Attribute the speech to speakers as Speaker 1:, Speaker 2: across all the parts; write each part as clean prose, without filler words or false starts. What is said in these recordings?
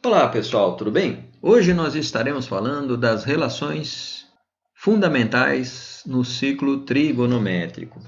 Speaker 1: Olá pessoal, tudo bem? Hoje nós estaremos falando das relações fundamentais no ciclo trigonométrico.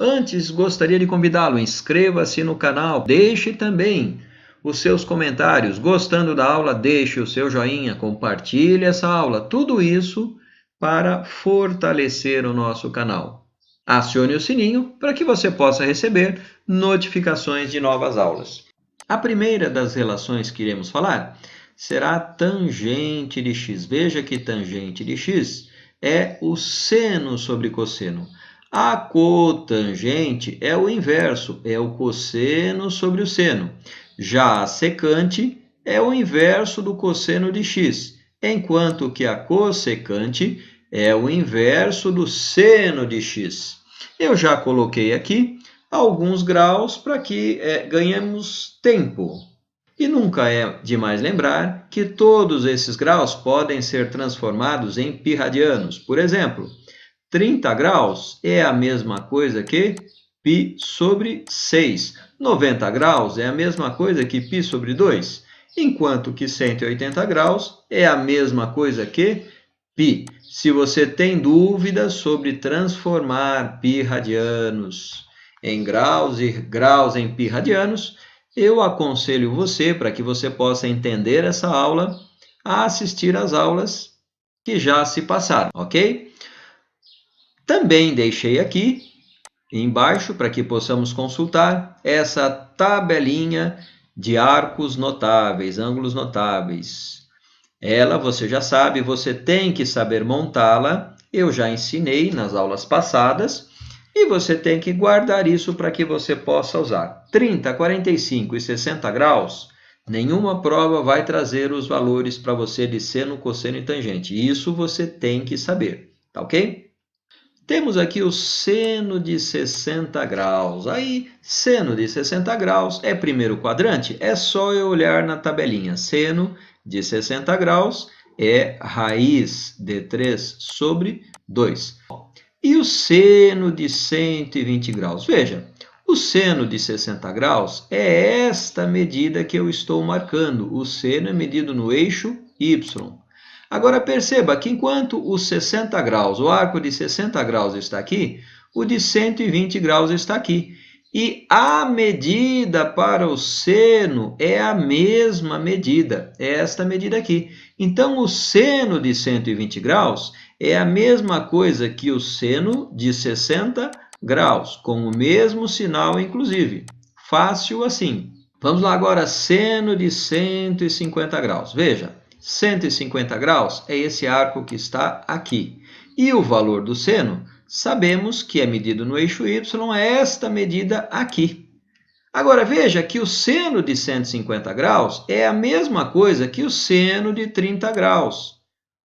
Speaker 1: Antes, gostaria de convidá-lo, inscreva-se no canal, deixe também os seus comentários. Gostando da aula, deixe o seu joinha, compartilhe essa aula. Tudo isso para fortalecer o nosso canal. Acione o sininho para que você possa receber notificações de novas aulas. A primeira das relações que iremos falar será a tangente de x. Veja que tangente de x é o seno sobre cosseno. A cotangente é o inverso, é o cosseno sobre o seno. Já a secante é o inverso do cosseno de x, enquanto que a cossecante é o inverso do seno de x. Eu já coloquei aqui alguns graus para que ganhemos tempo. E nunca é demais lembrar que todos esses graus podem ser transformados em π radianos. Por exemplo, 30 graus é a mesma coisa que π sobre 6. 90 graus é a mesma coisa que π sobre 2. Enquanto que 180 graus é a mesma coisa que π. Se você tem dúvidas sobre transformar π radianos em graus e graus em π radianos, eu aconselho você, para que você possa entender essa aula, a assistir às aulas que já se passaram, ok? Também deixei aqui embaixo, para que possamos consultar, essa tabelinha de arcos notáveis, ângulos notáveis. Ela, você já sabe, você tem que saber montá-la. Eu já ensinei nas aulas passadas. E você tem que guardar isso para que você possa usar. 30, 45 e 60 graus, nenhuma prova vai trazer os valores para você de seno, cosseno e tangente. Isso você tem que saber, tá ok? Temos aqui o seno de 60 graus. Aí, seno de 60 graus é primeiro quadrante? É só eu olhar na tabelinha. Seno de 60 graus é raiz de 3 sobre 2. E o seno de 120 graus? Veja, o seno de 60 graus é esta medida que eu estou marcando. O seno é medido no eixo Y. Agora, perceba que enquanto os 60 graus, o arco de 60 graus está aqui, o de 120 graus está aqui. E a medida para o seno é a mesma medida, é esta medida aqui. Então, o seno de 120 graus é a mesma coisa que o seno de 60 graus, com o mesmo sinal, inclusive. Fácil assim. Vamos lá agora, seno de 150 graus. Veja, 150 graus é esse arco que está aqui. E o valor do seno, sabemos que é medido no eixo Y, é esta medida aqui. Agora, veja que o seno de 150 graus é a mesma coisa que o seno de 30 graus.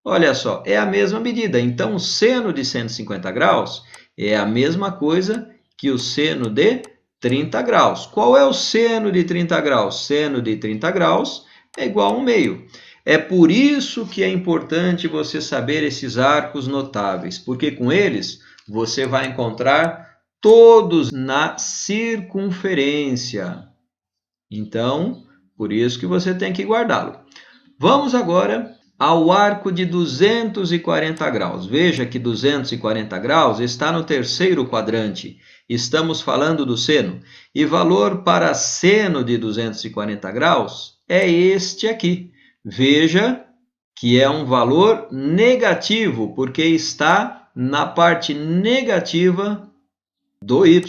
Speaker 1: Olha só, é a mesma medida. Então, o seno de 150 graus é a mesma coisa que o seno de 30 graus. Qual é o seno de 30 graus? Seno de 30 graus é igual a 1 meio. É por isso que é importante você saber esses arcos notáveis, porque com eles você vai encontrar todos na circunferência. Então, por isso que você tem que guardá-lo. Vamos agora ao arco de 240 graus. Veja que 240 graus está no terceiro quadrante. Estamos falando do seno. E valor para seno de 240 graus é este aqui. Veja que é um valor negativo, porque está na parte negativa do y.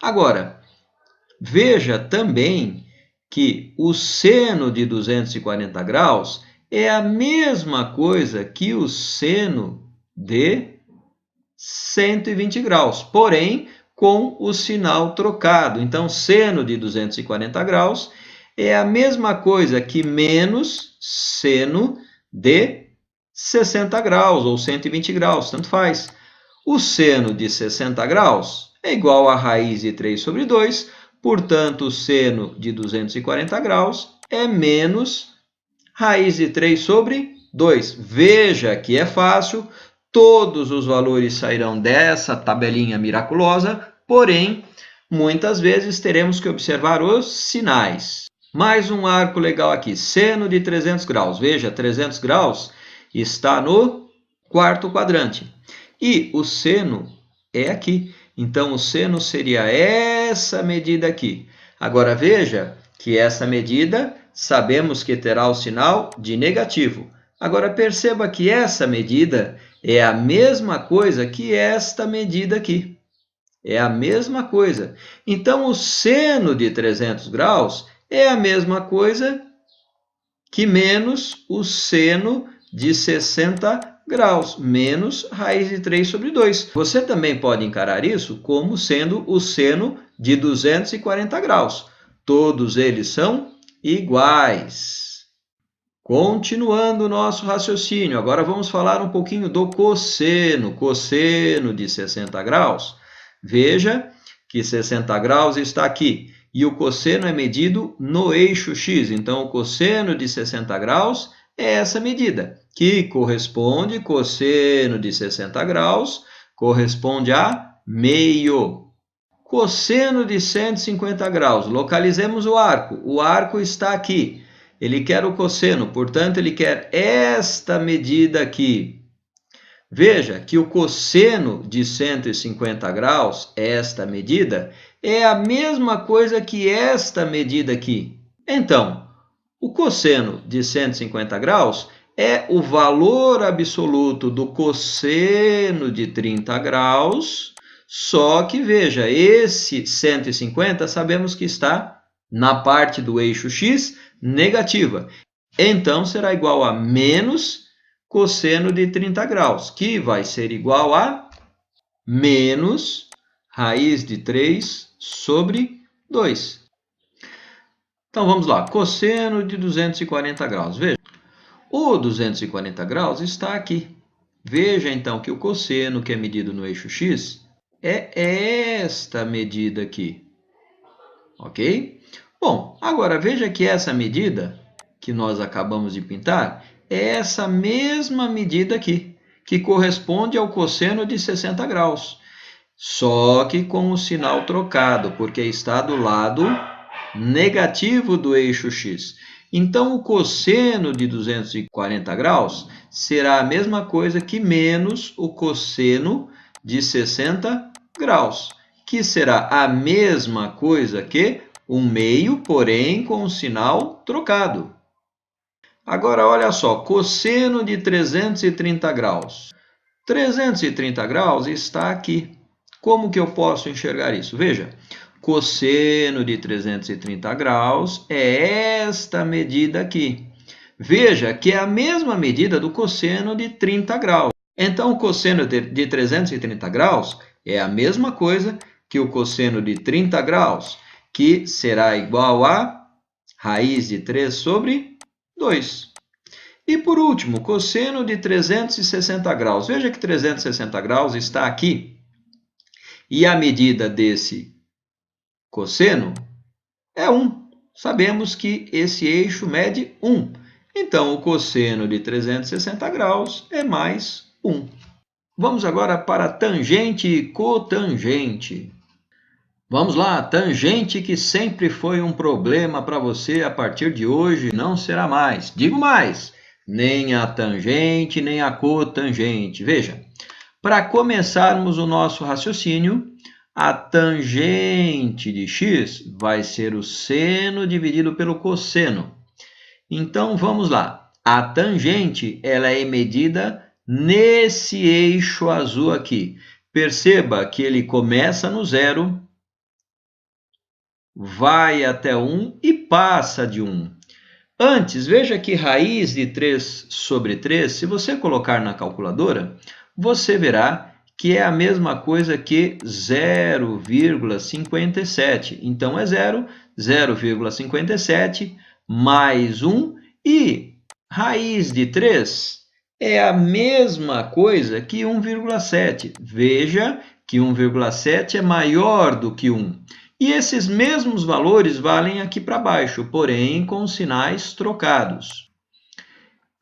Speaker 1: Agora, veja também que o seno de 240 graus é a mesma coisa que o seno de 120 graus, porém com o sinal trocado. Então, seno de 240 graus é a mesma coisa que menos seno de 60 graus ou 120 graus, tanto faz. O seno de 60 graus é igual a raiz de 3 sobre 2, portanto, o seno de 240 graus é menos raiz de 3 sobre 2. Veja que é fácil, todos os valores sairão dessa tabelinha miraculosa, porém, muitas vezes teremos que observar os sinais. Mais um arco legal aqui, seno de 300 graus. Veja, 300 graus está no quarto quadrante. E o seno é aqui. Então, o seno seria essa medida aqui. Agora, veja que essa medida sabemos que terá o sinal de negativo. Agora, perceba que essa medida é a mesma coisa que esta medida aqui. É a mesma coisa. Então, o seno de 300 graus é a mesma coisa que menos o seno de 60 graus, menos raiz de 3 sobre 2. Você também pode encarar isso como sendo o seno de 240 graus. Todos eles são iguais. Continuando o nosso raciocínio, agora vamos falar um pouquinho do cosseno. Cosseno de 60 graus. Veja que 60 graus está aqui. E o cosseno é medido no eixo x. Então, o cosseno de 60 graus é essa medida, que corresponde, cosseno de 60 graus, corresponde a meio. Cosseno de 150 graus, localizemos o arco. O arco está aqui. Ele quer o cosseno, portanto, ele quer esta medida aqui. Veja que o cosseno de 150 graus, esta medida, é a mesma coisa que esta medida aqui. Então, o cosseno de 150 graus é o valor absoluto do cosseno de 30 graus, só que, veja, esse 150 sabemos que está na parte do eixo x negativa. Então, será igual a menos cosseno de 30 graus, que vai ser igual a menos raiz de 3 sobre 2. Então, vamos lá. Cosseno de 240 graus. Veja, o 240 graus está aqui. Veja, então, que o cosseno que é medido no eixo x é esta medida aqui. Ok? Bom, agora veja que essa medida que nós acabamos de pintar é essa mesma medida aqui, que corresponde ao cosseno de 60 graus, só que com o sinal trocado, porque está do lado negativo do eixo x. Então, o cosseno de 240 graus será a mesma coisa que menos o cosseno de 60 graus, que será a mesma coisa que 1/2, porém com o sinal trocado. Agora, olha só, cosseno de 330 graus. 330 graus está aqui. Como que eu posso enxergar isso? Veja, cosseno de 330 graus é esta medida aqui. Veja que é a mesma medida do cosseno de 30 graus. Então, o cosseno de 330 graus é a mesma coisa que o cosseno de 30 graus, que será igual a raiz de 3 sobre 2. E, por último, cosseno de 360 graus. Veja que 360 graus está aqui. E a medida desse cosseno é 1. Sabemos que esse eixo mede 1. Então, o cosseno de 360 graus é mais 1. Vamos agora para tangente e cotangente. Vamos lá, tangente que sempre foi um problema para você, a partir de hoje não será mais. Digo mais, nem a tangente, nem a cotangente. Veja, para começarmos o nosso raciocínio, a tangente de x vai ser o seno dividido pelo cosseno. Então, vamos lá. A tangente ela é medida nesse eixo azul aqui. Perceba que ele começa no 0, vai até 1 e passa de 1. Antes, veja que raiz de 3 sobre 3, se você colocar na calculadora, você verá que é a mesma coisa que 0,57. Então, é 0, 0,57 mais 1 e raiz de 3 é a mesma coisa que 1,7. Veja que 1,7 é maior do que 1. E esses mesmos valores valem aqui para baixo, porém com sinais trocados.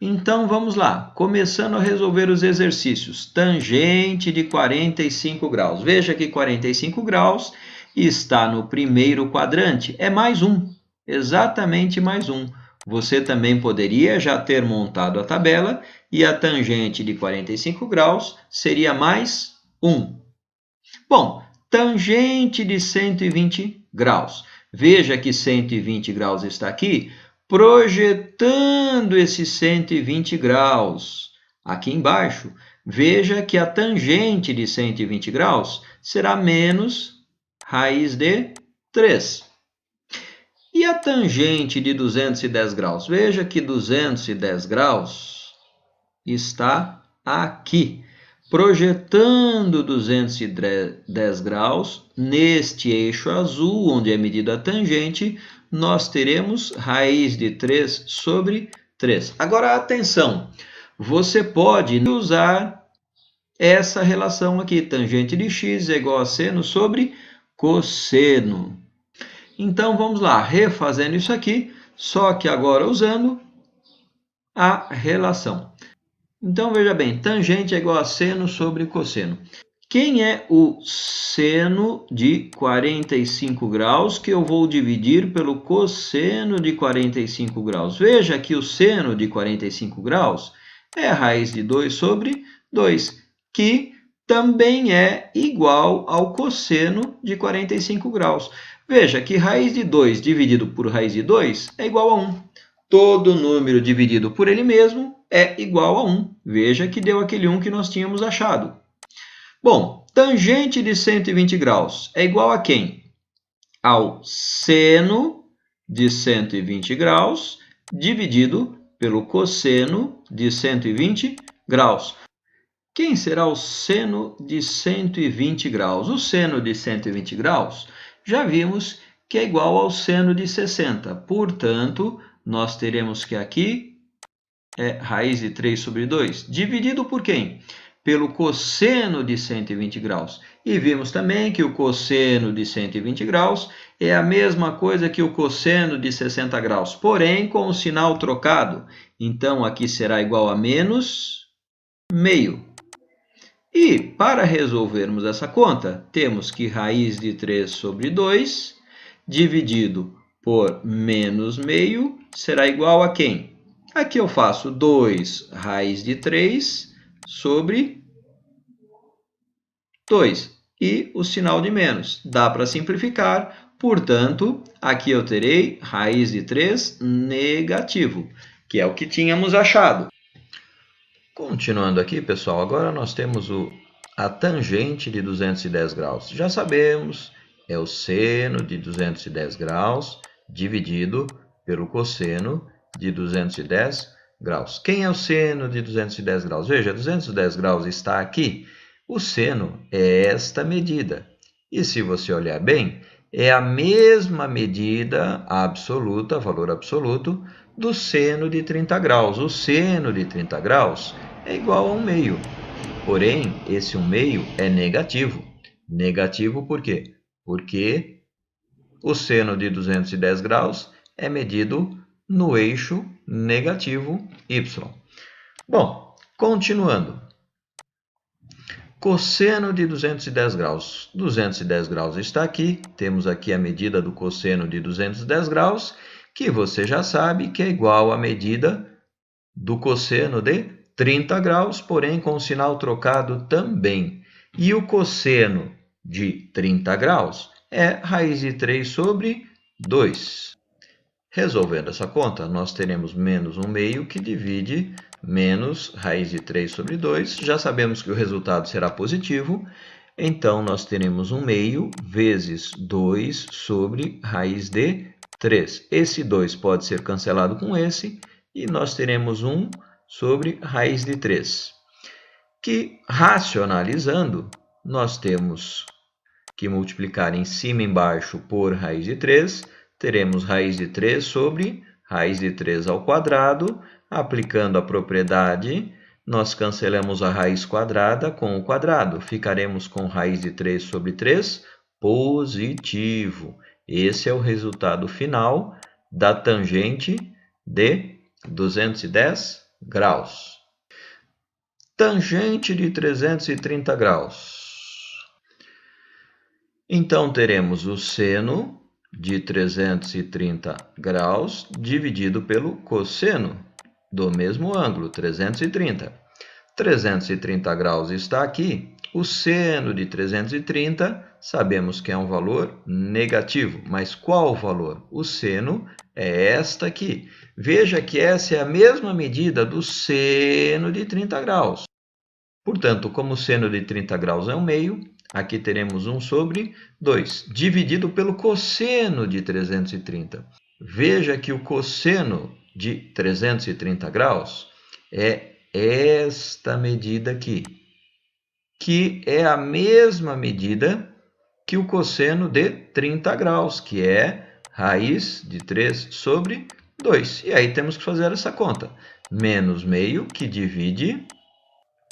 Speaker 1: Então, vamos lá. Começando a resolver os exercícios. Tangente de 45 graus. Veja que 45 graus está no primeiro quadrante. É mais 1. exatamente mais 1. Você também poderia já ter montado a tabela e a tangente de 45 graus seria mais 1. Bom, tangente de 120 graus. Veja que 120 graus está aqui, projetando esse 120 graus aqui embaixo. Veja que a tangente de 120 graus será menos raiz de 3. E a tangente de 210 graus? Veja que 210 graus está aqui, projetando 210 graus neste eixo azul, onde é medida a tangente, nós teremos raiz de 3 sobre 3. Agora, atenção, você pode usar essa relação aqui, tangente de x é igual a seno sobre cosseno. Então, vamos lá, refazendo isso aqui, só que agora usando a relação. Então, veja bem, tangente é igual a seno sobre cosseno. Quem é o seno de 45 graus que eu vou dividir pelo cosseno de 45 graus? Veja que o seno de 45 graus é a raiz de 2 sobre 2, que também é igual ao cosseno de 45 graus. Veja que raiz de 2 dividido por raiz de 2 é igual a 1. Todo número dividido por ele mesmo é igual a 1. Veja que deu aquele 1 que nós tínhamos achado. Bom, tangente de 120 graus é igual a quem? Ao seno de 120 graus dividido pelo cosseno de 120 graus. Quem será o seno de 120 graus? O seno de 120 graus já vimos que é igual ao seno de 60. Portanto, nós teremos que aqui é raiz de 3 sobre 2, dividido por quem? Pelo cosseno de 120 graus. E vimos também que o cosseno de 120 graus é a mesma coisa que o cosseno de 60 graus, porém com o sinal trocado. Então, aqui será igual a menos meio. E, para resolvermos essa conta, temos que raiz de 3 sobre 2, dividido por menos meio, será igual a quem? Aqui eu faço 2 raiz de 3 sobre 2. E o sinal de menos. Dá para simplificar, portanto, aqui eu terei raiz de 3 negativo, que é o que tínhamos achado. Continuando aqui, pessoal, agora nós temos a tangente de 210 graus. Já sabemos, é o seno de 210 graus dividido pelo cosseno de 210 graus. Quem é o seno de 210 graus? Veja, 210 graus está aqui. O seno é esta medida. E se você olhar bem, é a mesma medida absoluta, valor absoluto, do seno de 30 graus. O seno de 30 graus é igual a 1 meio. Porém, esse 1 meio é negativo. Negativo por quê? Porque o seno de 210 graus é medido no eixo negativo y. Bom, continuando. Cosseno de 210 graus. 210 graus está aqui. Temos aqui a medida do cosseno de 210 graus, que você já sabe que é igual à medida do cosseno de 30 graus, porém com o sinal trocado também. E o cosseno de 30 graus é raiz de 3 sobre 2. Resolvendo essa conta, nós teremos menos 1 meio que divide menos raiz de 3 sobre 2. Já sabemos que o resultado será positivo, então nós teremos 1 meio vezes 2 sobre raiz de 3. Esse 2 pode ser cancelado com esse, e nós teremos 1 sobre raiz de 3. Que, racionalizando, nós temos que multiplicar em cima e embaixo por raiz de 3, teremos raiz de 3 sobre raiz de 3 ao quadrado. Aplicando a propriedade, nós cancelamos a raiz quadrada com o quadrado. Ficaremos com raiz de 3 sobre 3 positivo. Esse é o resultado final da tangente de 210 graus. Tangente de 330 graus. Então, teremos o seno de 330 graus dividido pelo cosseno do mesmo ângulo, 330. 330 graus está aqui. O seno de 330 sabemos que é um valor negativo. Mas qual o valor? O seno é esta aqui. Veja que essa é a mesma medida do seno de 30 graus. Portanto, como o seno de 30 graus é 1/2, aqui teremos 1 sobre 2, dividido pelo cosseno de 330. Veja que o cosseno de 330 graus é esta medida aqui, que é a mesma medida que o cosseno de 30 graus, que é raiz de 3 sobre 2. E aí temos que fazer essa conta. Menos meio, que divide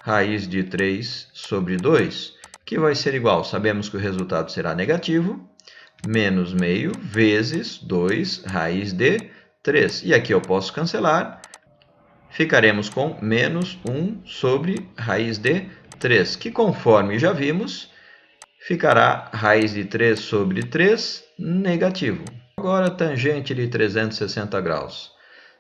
Speaker 1: raiz de 3 sobre 2, que vai ser igual, sabemos que o resultado será negativo, menos meio vezes 2 raiz de 3. E aqui eu posso cancelar, ficaremos com menos 1 sobre raiz de 3, que conforme já vimos, ficará raiz de 3 sobre 3 negativo. Agora, tangente de 360 graus.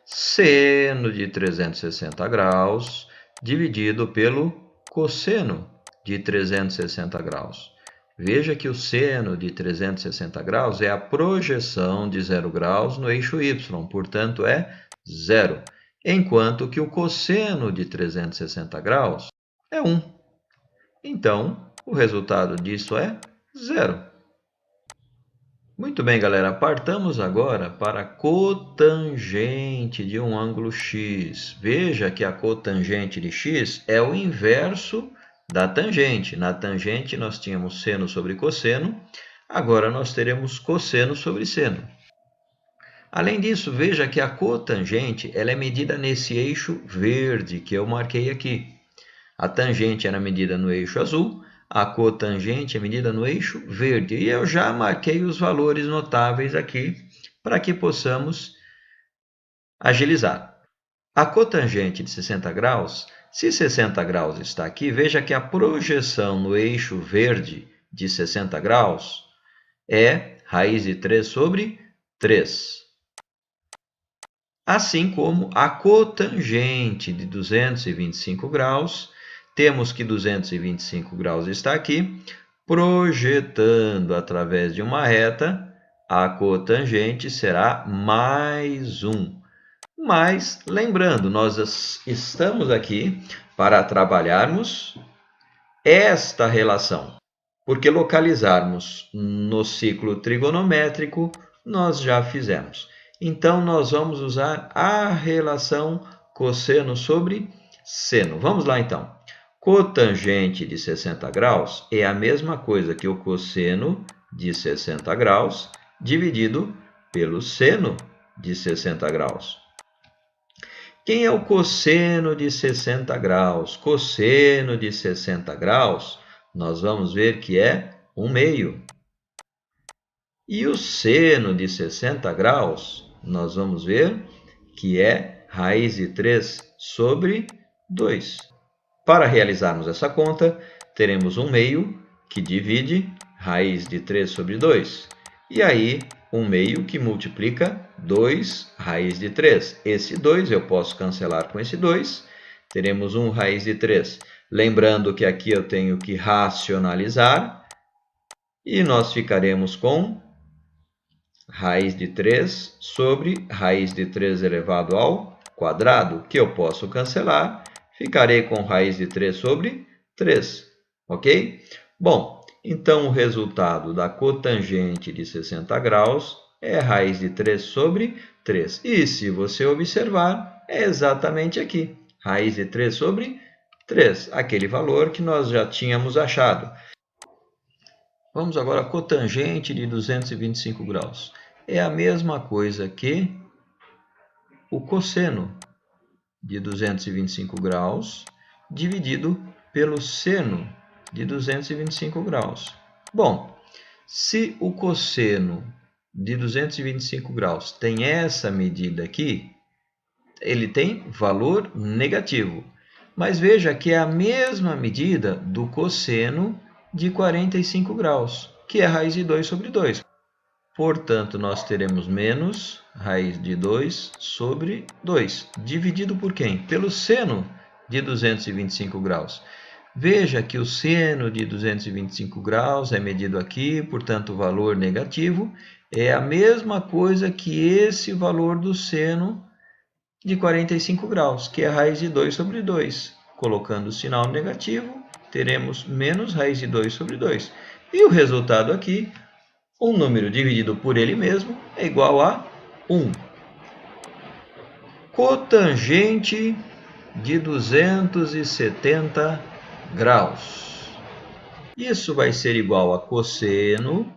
Speaker 1: Seno de 360 graus dividido pelo cosseno de 360 graus. Veja que o seno de 360 graus é a projeção de 0 graus no eixo y, portanto é 0. Enquanto que o cosseno de 360 graus é 1. Então, o resultado disso é 0. Muito bem, galera. Partamos agora para a cotangente de um ângulo x. Veja que a cotangente de x é o inverso da tangente. Na tangente, nós tínhamos seno sobre cosseno. Agora, nós teremos cosseno sobre seno. Além disso, veja que a cotangente ela é medida nesse eixo verde que eu marquei aqui. A tangente era medida no eixo azul, a cotangente é medida no eixo verde. E eu já marquei os valores notáveis aqui para que possamos agilizar. A cotangente de 60 graus, se 60 graus está aqui, veja que a projeção no eixo verde de 60 graus é raiz de 3 sobre 3. Assim como a cotangente de 225 graus, temos que 225 graus está aqui, projetando através de uma reta, a cotangente será mais 1. Mas, lembrando, nós estamos aqui para trabalharmos esta relação, porque localizarmos no ciclo trigonométrico nós já fizemos. Então, nós vamos usar a relação cosseno sobre seno. Vamos lá, então. Cotangente de 60 graus é a mesma coisa que o cosseno de 60 graus dividido pelo seno de 60 graus. Quem é o cosseno de 60 graus? Cosseno de 60 graus, nós vamos ver que é 1/2. E o seno de 60 graus, nós vamos ver que é raiz de 3 sobre 2. Para realizarmos essa conta, teremos 1/2 que divide raiz de 3 sobre 2. E aí, 1/2 que multiplica 2 raiz de 3. Esse 2 eu posso cancelar com esse 2. Teremos 1 raiz de 3. Lembrando que aqui eu tenho que racionalizar. E nós ficaremos com raiz de 3 sobre raiz de 3 elevado ao quadrado, que eu posso cancelar. Ficarei com raiz de 3 sobre 3, ok? Bom, então o resultado da cotangente de 60 graus é raiz de 3 sobre 3. E se você observar, é exatamente aqui, raiz de 3 sobre 3, aquele valor que nós já tínhamos achado. Vamos agora à cotangente de 225 graus. É a mesma coisa que o cosseno de 225 graus dividido pelo seno de 225 graus. Bom, se o cosseno de 225 graus tem essa medida aqui, ele tem valor negativo. Mas veja que é a mesma medida do cosseno de 45 graus, que é raiz de 2 sobre 2. Portanto, nós teremos menos raiz de 2 sobre 2. Dividido por quem? Pelo seno de 225 graus. Veja que o seno de 225 graus é medido aqui, portanto, o valor negativo é a mesma coisa que esse valor do seno de 45 graus, que é a raiz de 2 sobre 2. Colocando o sinal negativo, teremos menos raiz de 2 sobre 2. E o resultado aqui, um número dividido por ele mesmo, é igual a 1. Cotangente de 270 graus. Isso vai ser igual a cosseno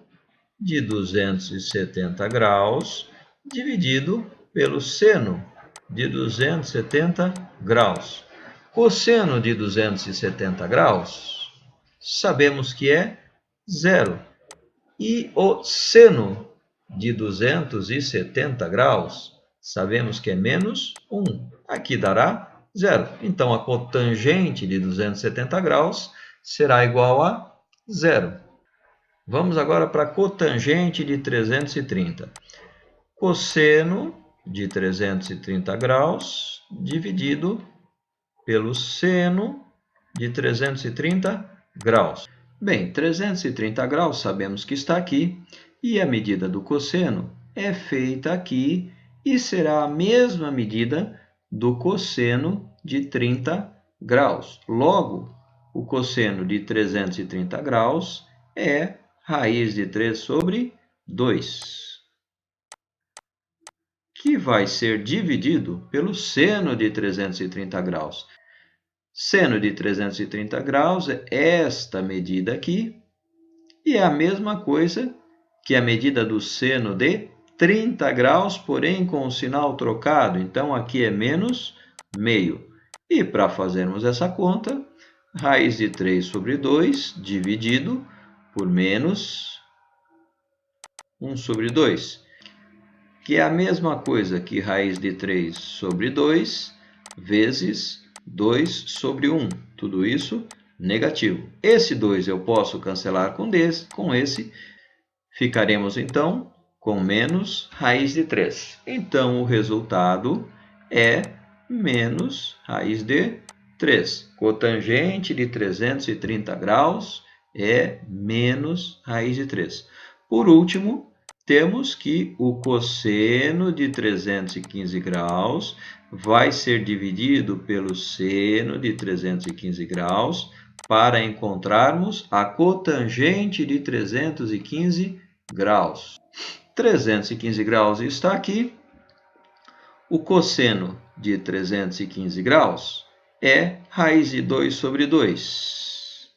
Speaker 1: de 270 graus dividido pelo seno de 270 graus. Cosseno de 270 graus, sabemos que é zero. E o seno de 270 graus, sabemos que é menos 1. Aqui dará zero. Então, a cotangente de 270 graus será igual a zero. Vamos agora para a cotangente de 330. Cosseno de 330 graus dividido pelo seno de 330 graus. Bem, 330 graus sabemos que está aqui, e a medida do cosseno é feita aqui e será a mesma medida do cosseno de 30 graus. Logo, o cosseno de 330 graus é raiz de 3 sobre 2, que vai ser dividido pelo seno de 330 graus. Seno de 330 graus é esta medida aqui, e é a mesma coisa que a medida do seno de 30 graus, porém com o sinal trocado. Então, aqui é menos meio. E para fazermos essa conta, raiz de 3 sobre 2 dividido por menos 1 sobre 2, que é a mesma coisa que raiz de 3 sobre 2 vezes 2 sobre 1. Tudo isso negativo. Esse 2 eu posso cancelar com esse. Ficaremos, então, com menos raiz de 3. Então, o resultado é menos raiz de 3. Cotangente de 330 graus é menos raiz de 3. Por último, temos que o cosseno de 315 graus vai ser dividido pelo seno de 315 graus para encontrarmos a cotangente de 315 graus. 315 graus está aqui. O cosseno de 315 graus é raiz de 2 sobre 2.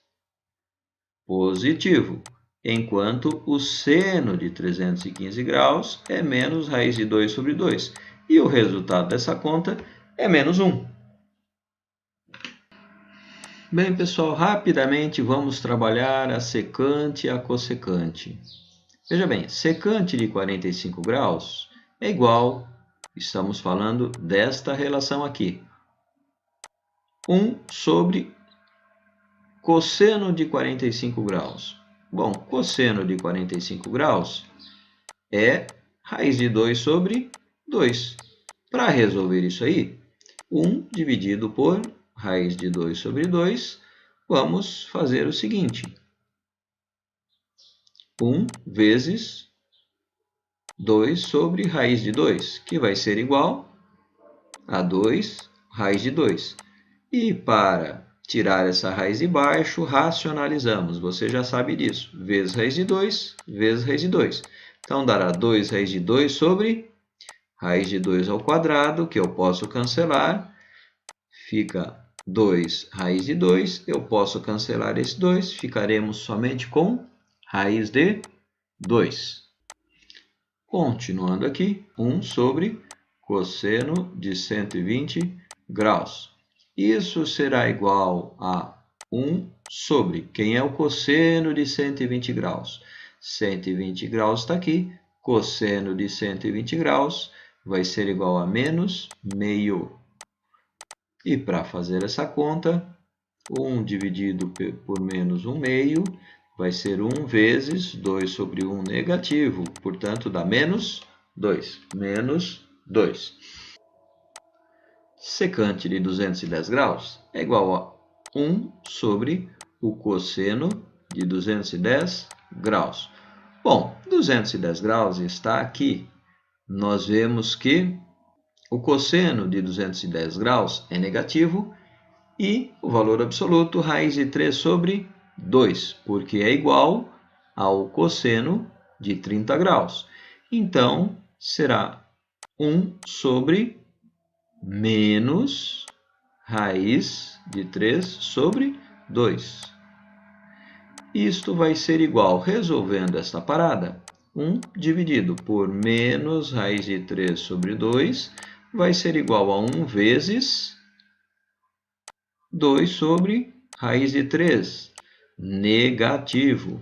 Speaker 1: Positivo. Enquanto o seno de 315 graus é menos raiz de 2 sobre 2. E o resultado dessa conta é menos 1. Bem, pessoal, rapidamente vamos trabalhar a secante e a cossecante. Veja bem, secante de 45 graus é igual, estamos falando desta relação aqui, 1 sobre cosseno de 45 graus. Bom, cosseno de 45 graus é raiz de 2 sobre 2. Para resolver isso aí, 1 dividido por raiz de 2 sobre 2, vamos fazer o seguinte. 1 vezes 2 sobre raiz de 2, que vai ser igual a 2 raiz de 2. E para tirar essa raiz de baixo, racionalizamos. Você já sabe disso. Vezes raiz de 2, vezes raiz de 2. Então, dará 2 raiz de 2 sobre raiz de 2 ao quadrado, que eu posso cancelar. Fica 2 raiz de 2. Eu posso cancelar esse 2. Ficaremos somente com raiz de 2. Continuando aqui, 1 sobre cosseno de 120 graus. Isso será igual a 1 sobre, quem é o cosseno de 120 graus? 120 graus está aqui, cosseno de 120 graus vai ser igual a menos meio. E para fazer essa conta, 1 dividido por menos 1 meio vai ser 1 vezes 2 sobre 1 negativo, portanto, dá menos 2. Menos 2. Secante de 210 graus é igual a 1 sobre o cosseno de 210 graus. Bom, 210 graus está aqui. Nós vemos que o cosseno de 210 graus é negativo e o valor absoluto, raiz de 3 sobre 2, porque é igual ao cosseno de 30 graus. Então, será 1 sobre menos raiz de 3 sobre 2. Isto vai ser igual, resolvendo esta parada, 1 dividido por menos raiz de 3 sobre 2 vai ser igual a 1 vezes 2 sobre raiz de 3, negativo.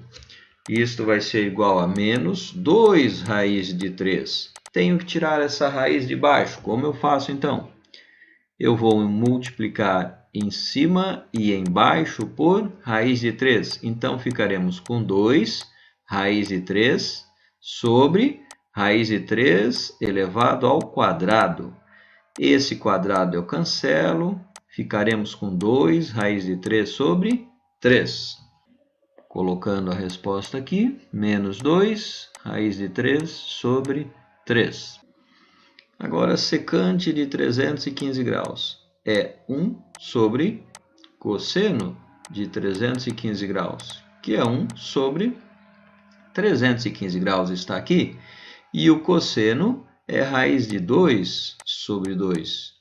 Speaker 1: Isto vai ser igual a menos 2 raiz de 3. Tenho que tirar essa raiz de baixo. Como eu faço então? Eu vou multiplicar em cima e embaixo por raiz de 3. Então, ficaremos com 2 raiz de 3 sobre raiz de 3 elevado ao quadrado. Esse quadrado eu cancelo. Ficaremos com 2 raiz de 3 sobre 3. Colocando a resposta aqui, menos 2 raiz de 3 sobre 3. Agora, secante de 315 graus é 1 sobre cosseno de 315 graus, que é 1 sobre 315 graus está aqui. E o cosseno é raiz de 2 sobre 2.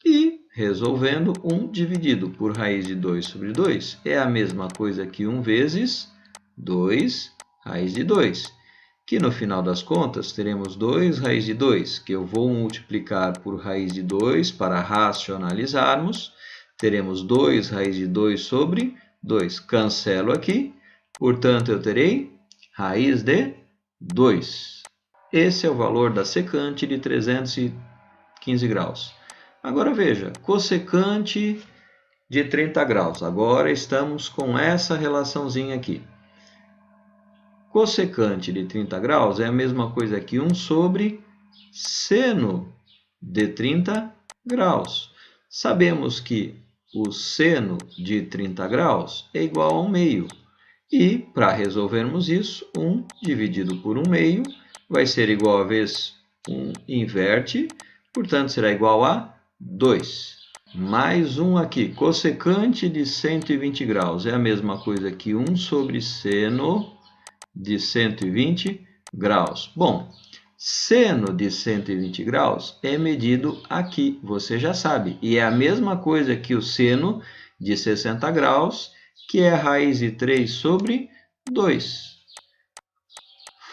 Speaker 1: E, resolvendo, 1 dividido por raiz de 2 sobre 2 é a mesma coisa que 1 vezes 2 raiz de 2. Que no final das contas teremos 2 raiz de 2, que eu vou multiplicar por raiz de 2 para racionalizarmos. Teremos 2 raiz de 2 sobre 2. Cancelo aqui, portanto, eu terei raiz de 2. Esse é o valor da secante de 315 graus. Agora veja, cossecante de 30 graus. Agora estamos com essa relaçãozinha aqui. Cossecante de 30 graus é a mesma coisa que 1 sobre seno de 30 graus. Sabemos que o seno de 30 graus é igual a 1 meio. E, para resolvermos isso, 1 dividido por 1 meio vai ser igual a vezes 1 inverte, portanto, será igual a 2. Mais 1 aqui, cossecante de 120 graus é a mesma coisa que 1 sobre seno de 120 graus. Bom, seno de 120 graus é medido aqui, você já sabe. E é a mesma coisa que o seno de 60 graus, que é a raiz de 3 sobre 2.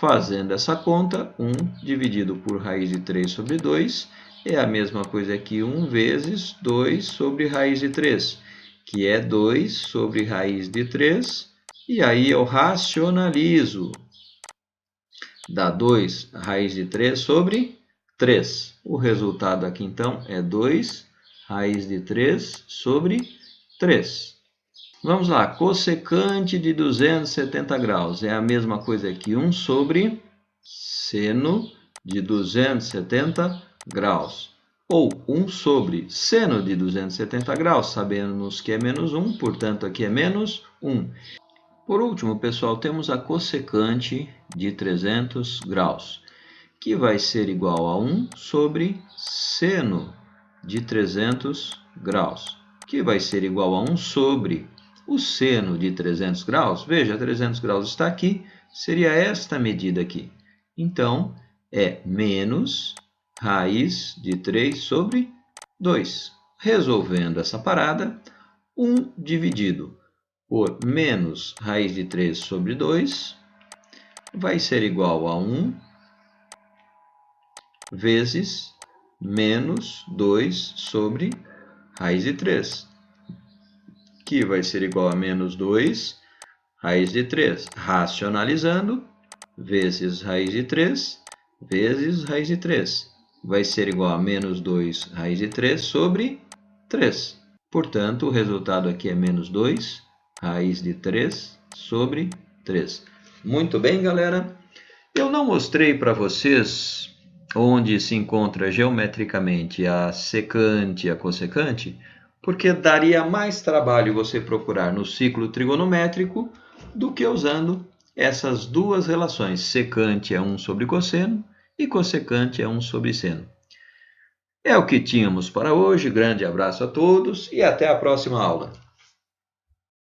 Speaker 1: Fazendo essa conta, 1 dividido por raiz de 3 sobre 2 é a mesma coisa que 1 vezes 2 sobre raiz de 3, que é 2 sobre raiz de 3. E aí eu racionalizo. Dá 2 raiz de 3 sobre 3. O resultado aqui, então, é 2 raiz de 3 sobre 3. Vamos lá, cossecante de 270 graus é a mesma coisa que 1 sobre seno de 270 graus. Ou 1 sobre seno de 270 graus, sabemos que é menos 1, portanto, aqui é menos 1. Por último, pessoal, temos a cossecante de 300 graus, que vai ser igual a 1 sobre seno de 300 graus, que vai ser igual a 1 sobre o seno de 300 graus. Veja, 300 graus está aqui, seria esta medida aqui. Então, é menos raiz de 3 sobre 2. Resolvendo essa parada, 1 dividido por menos raiz de 3 sobre 2 vai ser igual a 1 vezes menos 2 sobre raiz de 3, que vai ser igual a menos 2 raiz de 3. Racionalizando, vezes raiz de 3, vezes raiz de 3. Vai ser igual a menos 2 raiz de 3 sobre 3. Portanto, o resultado aqui é menos 2 raiz de 3 sobre 3. Muito bem, galera. Eu não mostrei para vocês onde se encontra geometricamente a secante e a cossecante, porque daria mais trabalho você procurar no ciclo trigonométrico do que usando essas duas relações. Secante é 1 sobre cosseno e cossecante é 1 sobre seno. É o que tínhamos para hoje. Grande abraço a todos e até a próxima aula.